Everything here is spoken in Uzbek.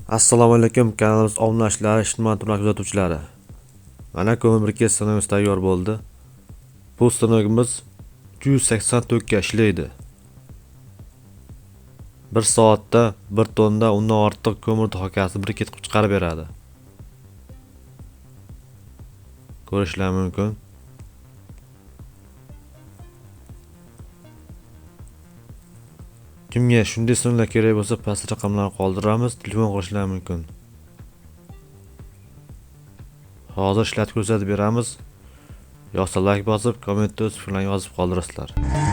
Assalomu alaykum, kanalimiz obunachilar, ijtimoiy tarmoq kuzatuvchilari. Mana KoʻMir Briket Stanok tayyor bo'ldi. Bu stanogimiz 184 ga ishlaydi. 1 soatda 1 tonna undan ortiq ko'mir hokkasi briket qilib chiqarib beradi. Ko'rishlar mumkin. Kimga shunday sonlar kerak bo'lsa, past raqamlarni qoldiramiz, telefon qilishlari mumkin. Hozir ishlatib ko'rsatib beramiz. Yo'qsa like bosib, kommentda o'z fikrlaringizni yozib qoldirasizlar.